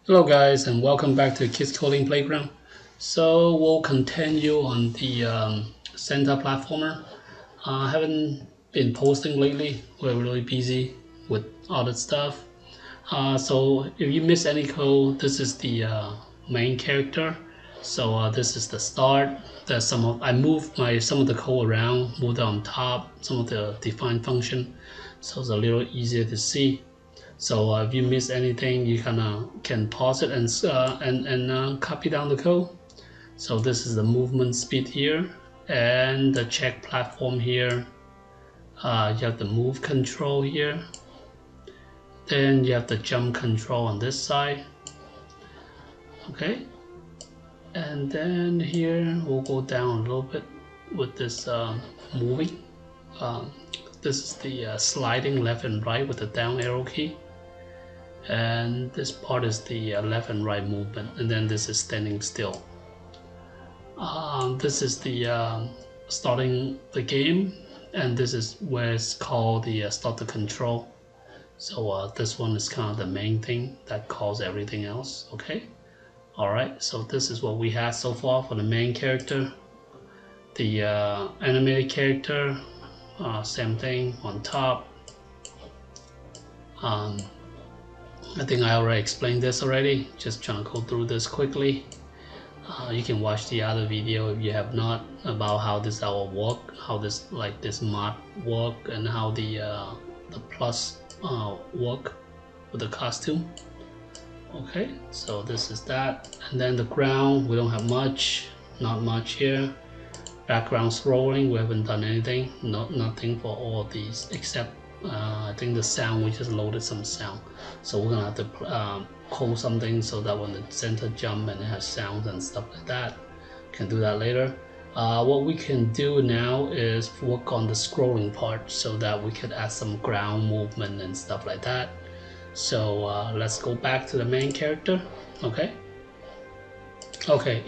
Hello guys and welcome back to Kids Coding Playground. So we'll continue on the center platformer. I haven't been posting lately. We're really busy with other stuff. So if you miss any code, this is the main character. So this is the start. There's I moved some of the code around, moved it on top, some of the defined function, so it's a little easier to see. So if you miss anything, you can pause it and copy down the code. So this is the movement speed here, and the check platform here. You have the move control here. Then you have the jump control on this side. Okay, and then here we'll go down a little bit with this moving. This is the sliding left and right with the down arrow key. And this part is the left and right movement, and then this is standing still. This is the starting the game, and this is where it's called the start the control. So this one is kind of the main thing that calls everything else. Okay, alright, so this is what we have so far for the main character. The animated character, same thing on top. I think I already explained this already, just trying to go through this quickly. You can watch the other video if you have not, about how this will work, how this mod work, and how the plus work with the costume. Okay, so this is that, and then the ground, we don't have much, not much here. Background scrolling, we haven't done anything, nothing for all of these except I think the sound, we just loaded some sound, so we're gonna have to code something so that when the center jump and it has sounds and stuff like that, can do that later. What we can do now is work on the scrolling part so that we could add some ground movement and stuff like that. So let's go back to the main character. Okay,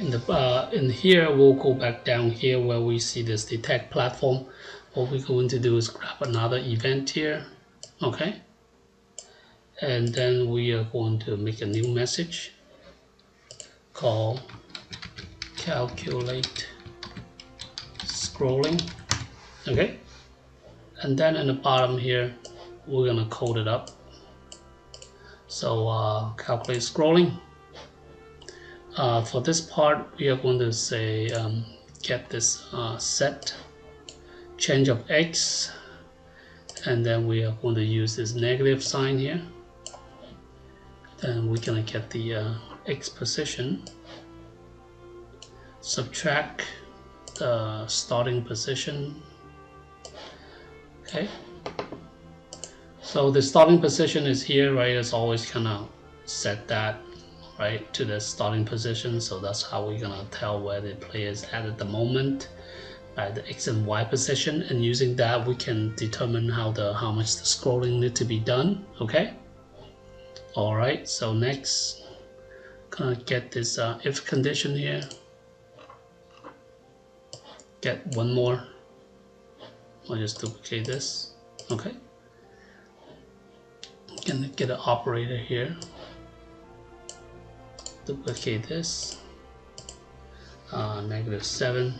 in here we'll go back down here where we see this detect platform. What we're going to do is grab another event here. Okay, and then we are going to make a new message called calculate scrolling. Okay, and then in the bottom here we're gonna code it up. So calculate scrolling. For this part we are going to say get this set change of x, and then we are going to use this negative sign here. Then we're gonna get the x position, subtract the starting position. Okay, so the starting position is here, right? It's always gonna set that right to the starting position, so that's how we're gonna tell where the player is at the moment, by the x and y position, and using that we can determine how much the scrolling need to be done. Okay, all right, so next gonna get this if condition here, get one more. I'll just duplicate this. Okay, gonna get an operator here, duplicate this, -7,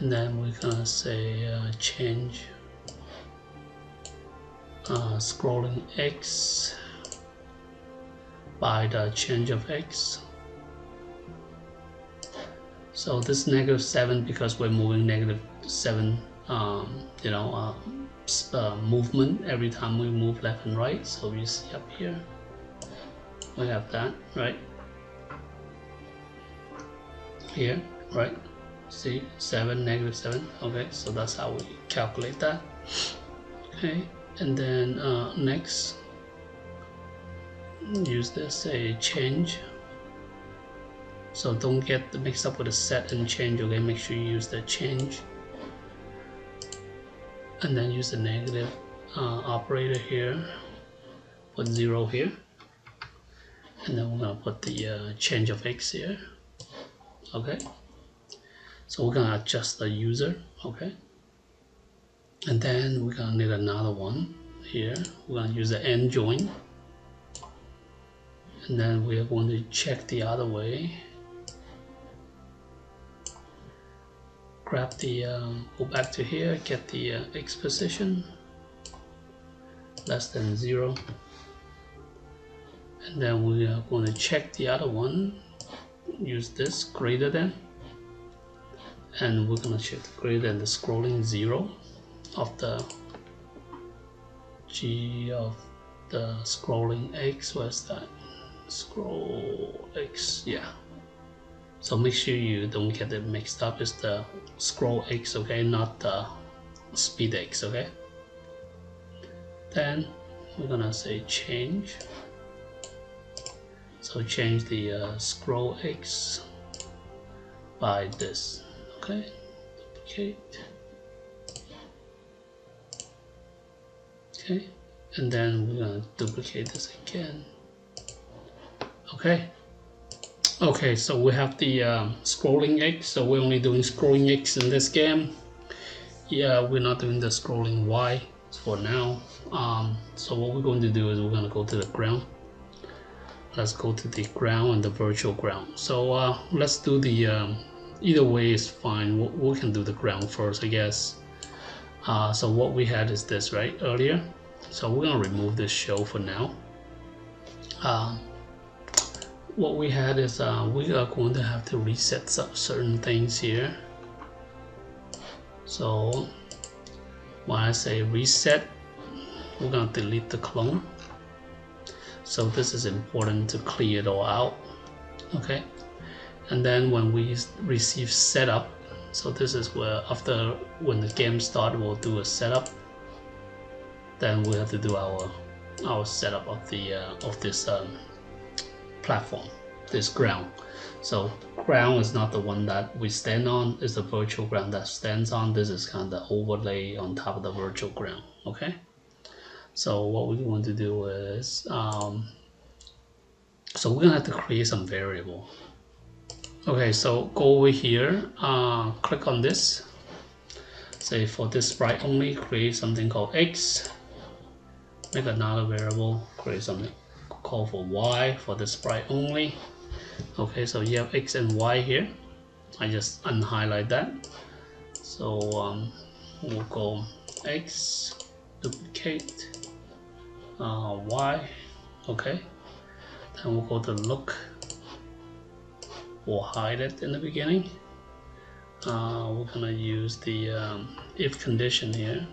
and then we're gonna say change scrolling x by the change of x. So this -7 because we're moving -7 movement every time we move left and right. So you see up here we have that right here, right? See, -7. Okay, so that's how we calculate that. Okay, and then next use this a change. So don't get mixed up with the set and change. Okay, make sure you use the change, and then use the negative operator here, put 0 here, and then we're gonna put the change of x here. Okay, so we're gonna adjust the user. Okay, and then we're gonna need another one here. We're gonna use the end join, and then we are going to check the other way. Grab the go back to here, get the X position less than 0, and then we are going to check the other one, use this greater than, and we're going to check greater than the scrolling 0 of the G of the scrolling X. Where's that? Scroll X, yeah. So make sure you don't get it mixed up. It's the scroll X, okay, not the speed X, okay. Then we're gonna say change. So change the scroll X by this, okay. Duplicate. Okay, and then we're gonna duplicate this again. Okay. Okay, so we have the scrolling X, so we're only doing scrolling X in this game. Yeah, we're not doing the scrolling Y for now. So what we're going to do is we're going to go to the ground. Let's go to the ground and the virtual ground. So let's do the, either way is fine. We can do the ground first, I guess. So what we had is this, right, earlier. So we're going to remove this show for now. What we had is we are going to have to reset some certain things here. So when I say reset, we're going to delete the clone. So this is important to clear it all out. Okay, and then when we receive setup, so this is where after when the game starts, we'll do a setup. Then we have to do our setup of the of this platform, this ground. So ground is not the one that we stand on, it's the virtual ground that stands on. This is kind of the overlay on top of the virtual ground. Okay, so what we're going to do is so we're gonna have to create some variable. Okay, so go over here, click on this, say for this sprite only, create something called X, make another variable, create something call for Y for the sprite only. Okay, so you have X and Y here. I just unhighlight that. So we'll go X, duplicate, Y. Okay, then we'll go to look. We'll hide it in the beginning. We're gonna use the if condition here.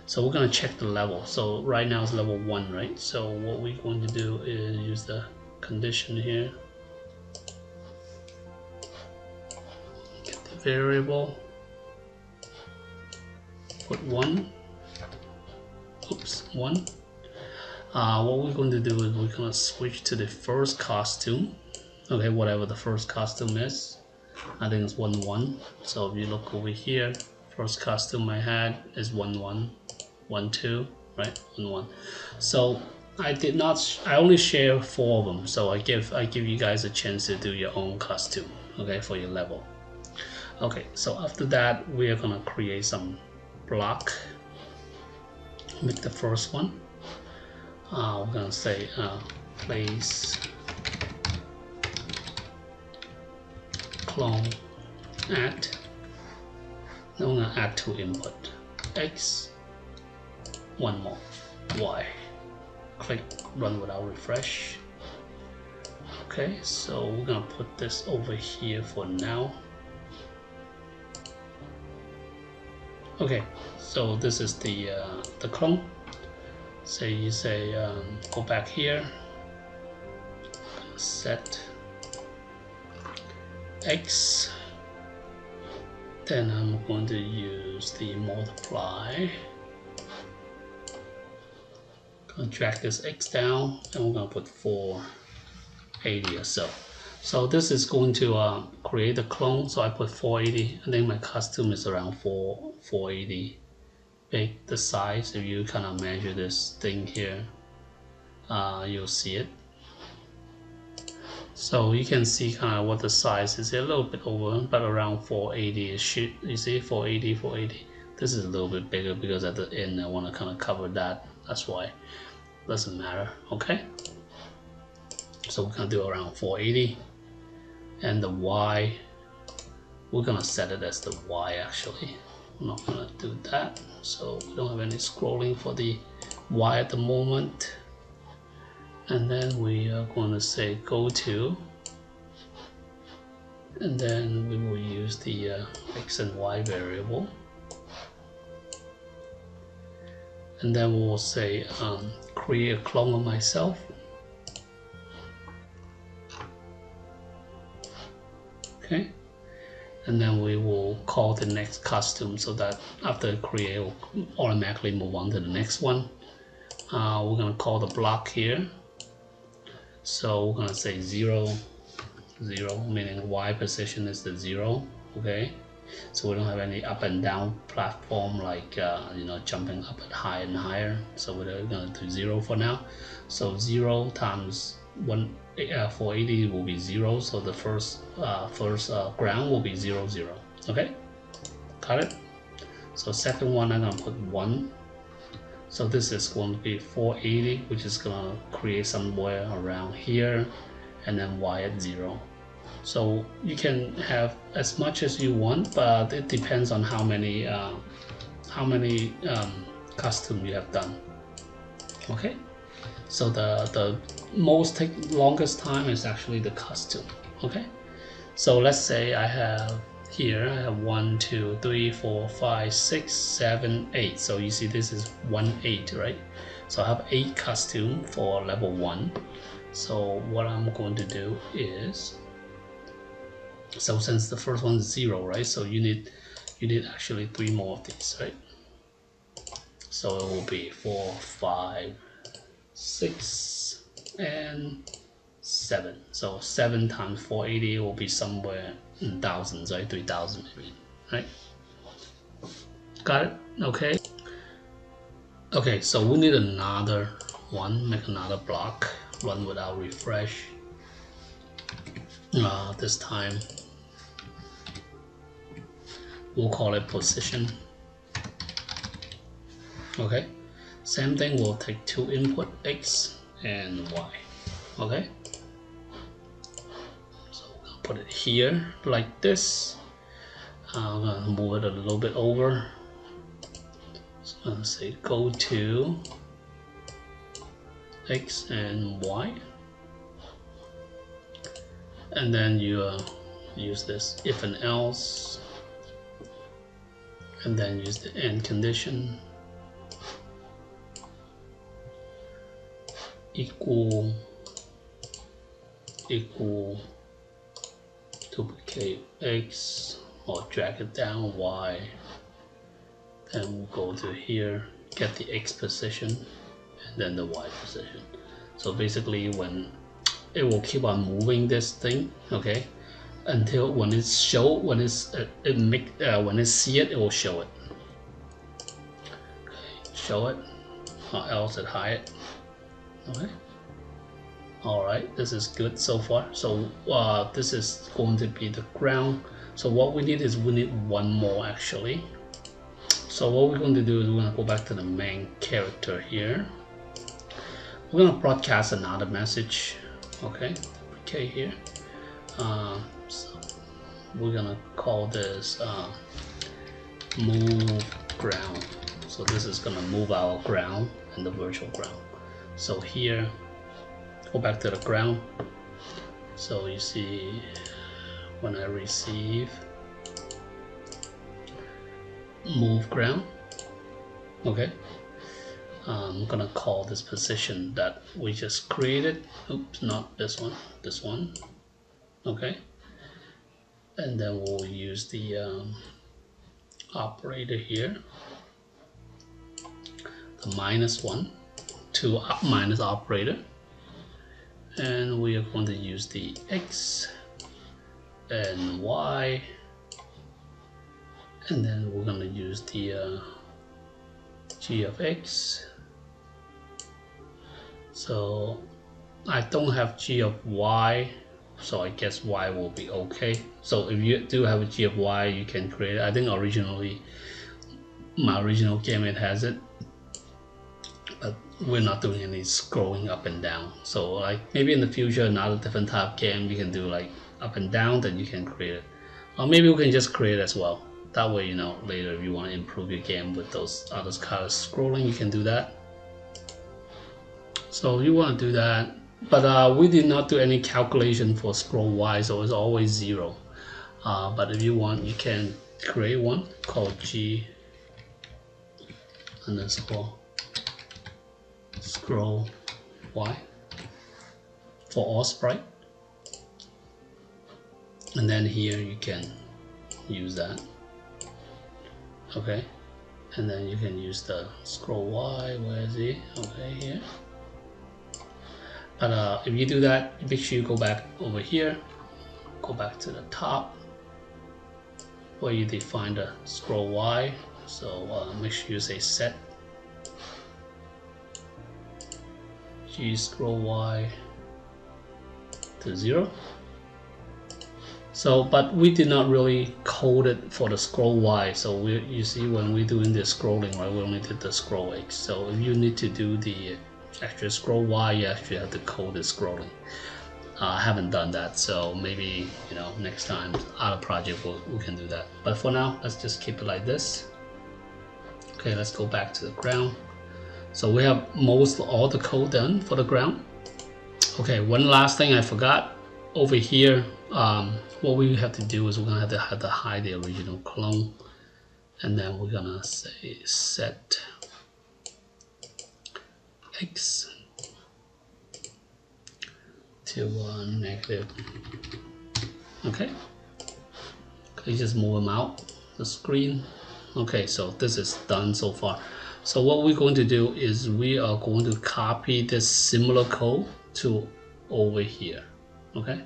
So we're going to check the level. So right now it's level 1, right? So what we're going to do is use the condition here. Get the variable. Put 1. Oops, 1. What we're going to do is we're going to switch to the first costume. Okay, whatever the first costume is. I think it's 1-1. So if you look over here, first costume I had is 1-1. 1-2, right? 1-1. So I only share 4 of them. So I give you guys a chance to do your own costume, okay, for your level. Okay, so after that we are gonna create some block. Make the first one. We're gonna say place clone add. Then we're gonna add 2 input, X. 1 more, Y. Click run without refresh. Okay, so we're gonna put this over here for now. Okay, so this is the clone. So you say go back here, set X. Then I'm going to use the multiply. Gonna drag this X down, and we're gonna put 480 or so. So this is going to create a clone. So I put 480. I think my costume is around 480 big. The size, if you kind of measure this thing here, you'll see it. So you can see kind of what the size is. A little bit over, but around 480 is you see 480, 480. This is a little bit bigger because at the end I want to kind of cover that. That's why. Doesn't matter. Okay. So we're gonna do around 480, and the Y, we're gonna set it as the Y actually. I'm not gonna do that, so we don't have any scrolling for the Y at the moment. And then we are going to say go to, and then we will use the X and Y variable. And then we'll say create a clone of myself. Okay, and then we will call the next custom so that after create, it will automatically move on to the next one. We're gonna call the block here. So we're gonna say 0, 0, meaning Y position is the 0. Okay, so we don't have any up and down platform like you know, jumping up and higher and higher. So we're gonna do 0 for now. So 0 times 480 will be 0. So the first ground will be 0, 0. Okay, got it. So second one, I'm gonna put 1. So this is going to be 480, which is going to create somewhere around here, and then Y at 0. So you can have as much as you want, but it depends on how many custom you have done. Okay, so the longest time is actually the custom. Okay, so let's say I have here I have 1, 2, 3, 4, 5, 6, 7, 8. So you see this is 1, 8, right? So I have 8 custom for level 1. So what I'm going to do is, so since the first one is 0, right? So you need actually 3 more of these, right? So it will be 4, 5, 6, and 7. So 7 times 480 will be somewhere in thousands, right? 3,000 maybe, right? Got it? Okay. Okay, so we need another one, make another block, run without refresh. This time we'll call it position. Okay, same thing, we'll take 2 input, X and Y. Okay, so we're gonna put it here like this. I'm gonna move it a little bit over. So I'm gonna say go to X and Y, and then you use this if and else, and then use the end condition equal duplicate X or drag it down Y, then we'll go to here, get the X position and then the Y position. So basically when it will keep on moving this thing, okay, until when it's show, when it's when it see it, it will show it. Okay, show it, or else it hide it. Okay. Alright, this is good so far. So this is going to be the ground. So what we need is, we need one more actually. So what we're going to do is we're going to go back to the main character here. We're going to broadcast another message. Okay, okay here. So we're going to call this move ground. So this is going to move our ground and the virtual ground. So here, go back to the ground. So you see when I receive move ground, okay, I'm gonna call this position that we just created. Oops, not this one, this one. Okay, and then we'll use the operator here, the -1 to minus operator, and we are going to use the X and Y, and then we're going to use the G of X. So I don't have G of Y, so I guess Y will be okay. So if you do have a G of Y, you can create it. I think originally my original game it has it, but we're not doing any scrolling up and down. So like maybe in the future, another different type of game, you can do like up and down, then you can create it. Or maybe we can just create it as well. That way, you know, later if you want to improve your game with those other kind of scrolling, you can do that. So you want to do that, but we did not do any calculation for scroll Y, so it's always 0. But if you want, you can create one called G underscore scroll Y for all sprite, and then here you can use that. Okay, and then you can use the scroll Y. Where is it? Okay, here. But if you do that, make sure you go back over here, go back to the top where you define the scroll Y. So make sure you say set G scroll Y to 0. So, but we did not really code it for the scroll Y. So you see when we're doing the scrolling, right, we only did the scroll X. So if you need to do the actual scroll Y, you actually have to code the scrolling. I haven't done that, so maybe, you know, next time other project we can do that. But for now, let's just keep it like this. Okay, let's go back to the ground. So we have most all the code done for the ground. Okay, one last thing I forgot over here. What we have to do is we're gonna have to hide the original clone, and then we're gonna say set X to negative. Okay, you just move them out the screen. Okay, so this is done so far. So what we're going to do is we are going to copy this similar code to over here. Okay,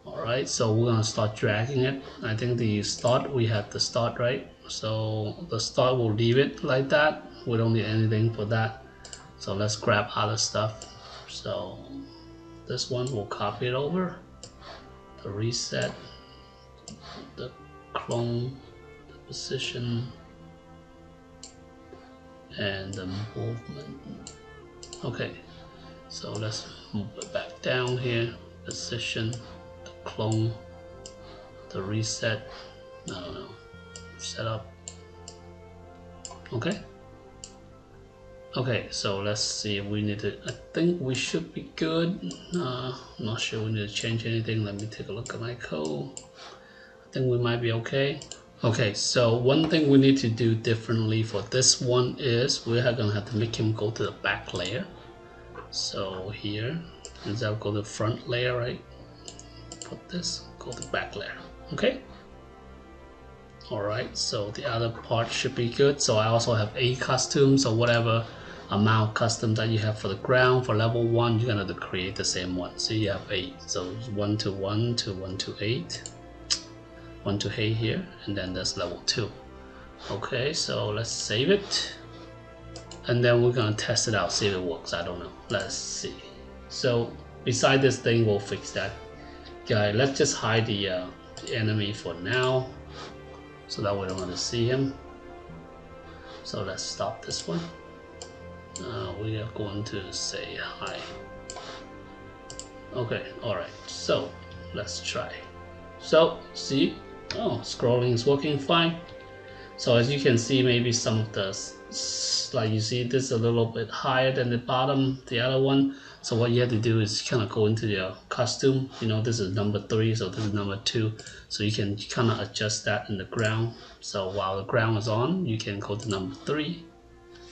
all right, so we're gonna start dragging it. I think the start, we have the start, right? So the start, will leave it like that. We don't need anything for that. So let's grab other stuff. So this one, we'll copy it over, the reset, the clone, the position, and the movement. Okay, so let's move it back down here, position, the clone, the reset, I don't know, setup. Okay. Okay, so let's see if we need to, I think we should be good. I'm not sure we need to change anything. Let me take a look at my code. I think we might be okay. Okay, so one thing we need to do differently for this one is we're gonna have to make him go to the back layer. So here, instead of go to the front layer, right? Put this, go to back layer, okay? All right, so the other part should be good. So I also have 8 costumes, or whatever amount of custom that you have for the ground. For level 1, you're gonna have to create the same one. So you have 8. So 1 to 1 to 1 to 8, 1 to 8 here, and then there's level 2. Okay, so let's save it, and then we're gonna test it out, see if it works. I don't know. Let's see. So beside this thing, we'll fix that. Okay, let's just hide the enemy for now, so that we don't want to see him. So let's stop this one. We are going to say hi. Okay, alright, so let's try. So see, oh, scrolling is working fine. So as you can see, maybe some of the, like you see this a little bit higher than the bottom, the other one. So what you have to do is kind of go into your costume. You know, this is number 3, so this is number 2. So you can kind of adjust that in the ground. So while the ground is on, you can go to number 3.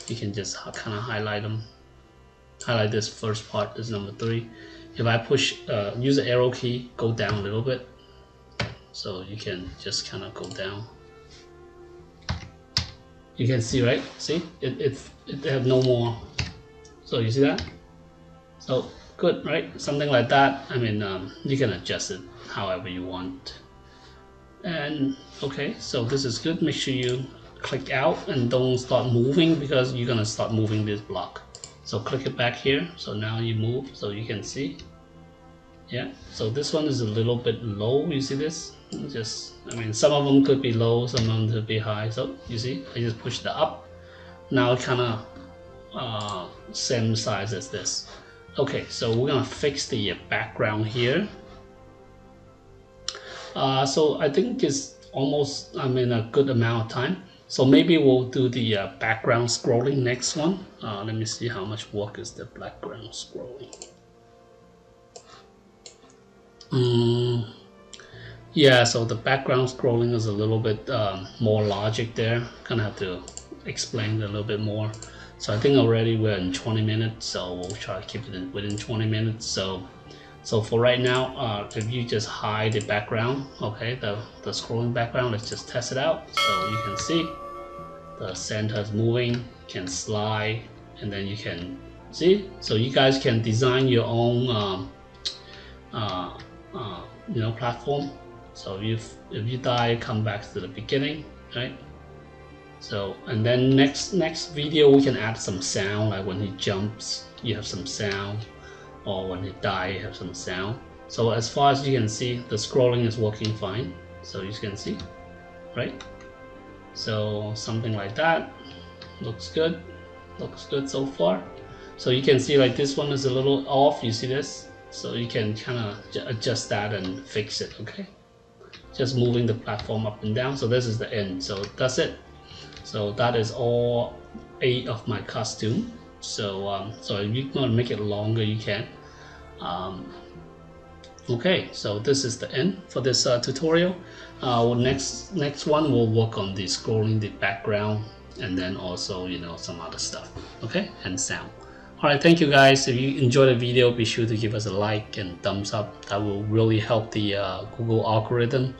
You can just kind of highlight them. Highlight this first part, this is number 3. If I push, use the arrow key, go down a little bit. So you can just kind of go down. You can see, right? See, it have no more. So you see that? So good, right? Something like that. I mean, you can adjust it however you want. And okay, so this is good. Make sure you click out and don't start moving, because you're gonna start moving this block. So click it back here. So now you move, so you can see. Yeah. So this one is a little bit low. You see this? Just, I mean, some of them could be low, some of them could be high. So you see, I just push the up. Now it kind of same size as this. Okay, so we're gonna fix the background here. So I think it's almost, a good amount of time. So maybe we'll do the background scrolling next one. Let me see how much work is the background scrolling. Yeah, so the background scrolling is a little bit more logic there. Gonna have to explain it a little bit more. So I think already we're in 20 minutes, so we'll try to keep it within 20 minutes. So for right now, if you just hide the background, okay, the scrolling background, let's just test it out. So you can see the center is moving, can slide, and then you can see. So you guys can design your own platform. So if you die, come back to the beginning, right? So, and then next video we can add some sound, like when he jumps you have some sound, or when he dies you have some sound. So as far as you can see, the scrolling is working fine, so you can see, right? So something like that looks good so far. So you can see like this one is a little off, you see this? So you can kind of adjust that and fix it, okay? Just moving the platform up and down. So this is the end, so that's it. So that is all 8 of my costume. So so if you want to make it longer, you can. Okay, so this is the end for this tutorial. Next one we'll work on the scrolling the background, and then also some other stuff, okay, and sound. Alright, thank you guys. If you enjoyed the video, be sure to give us a like and thumbs up. That will really help the Google algorithm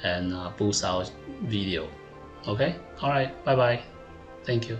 and boost our video. Okay? Alright, bye bye. Thank you.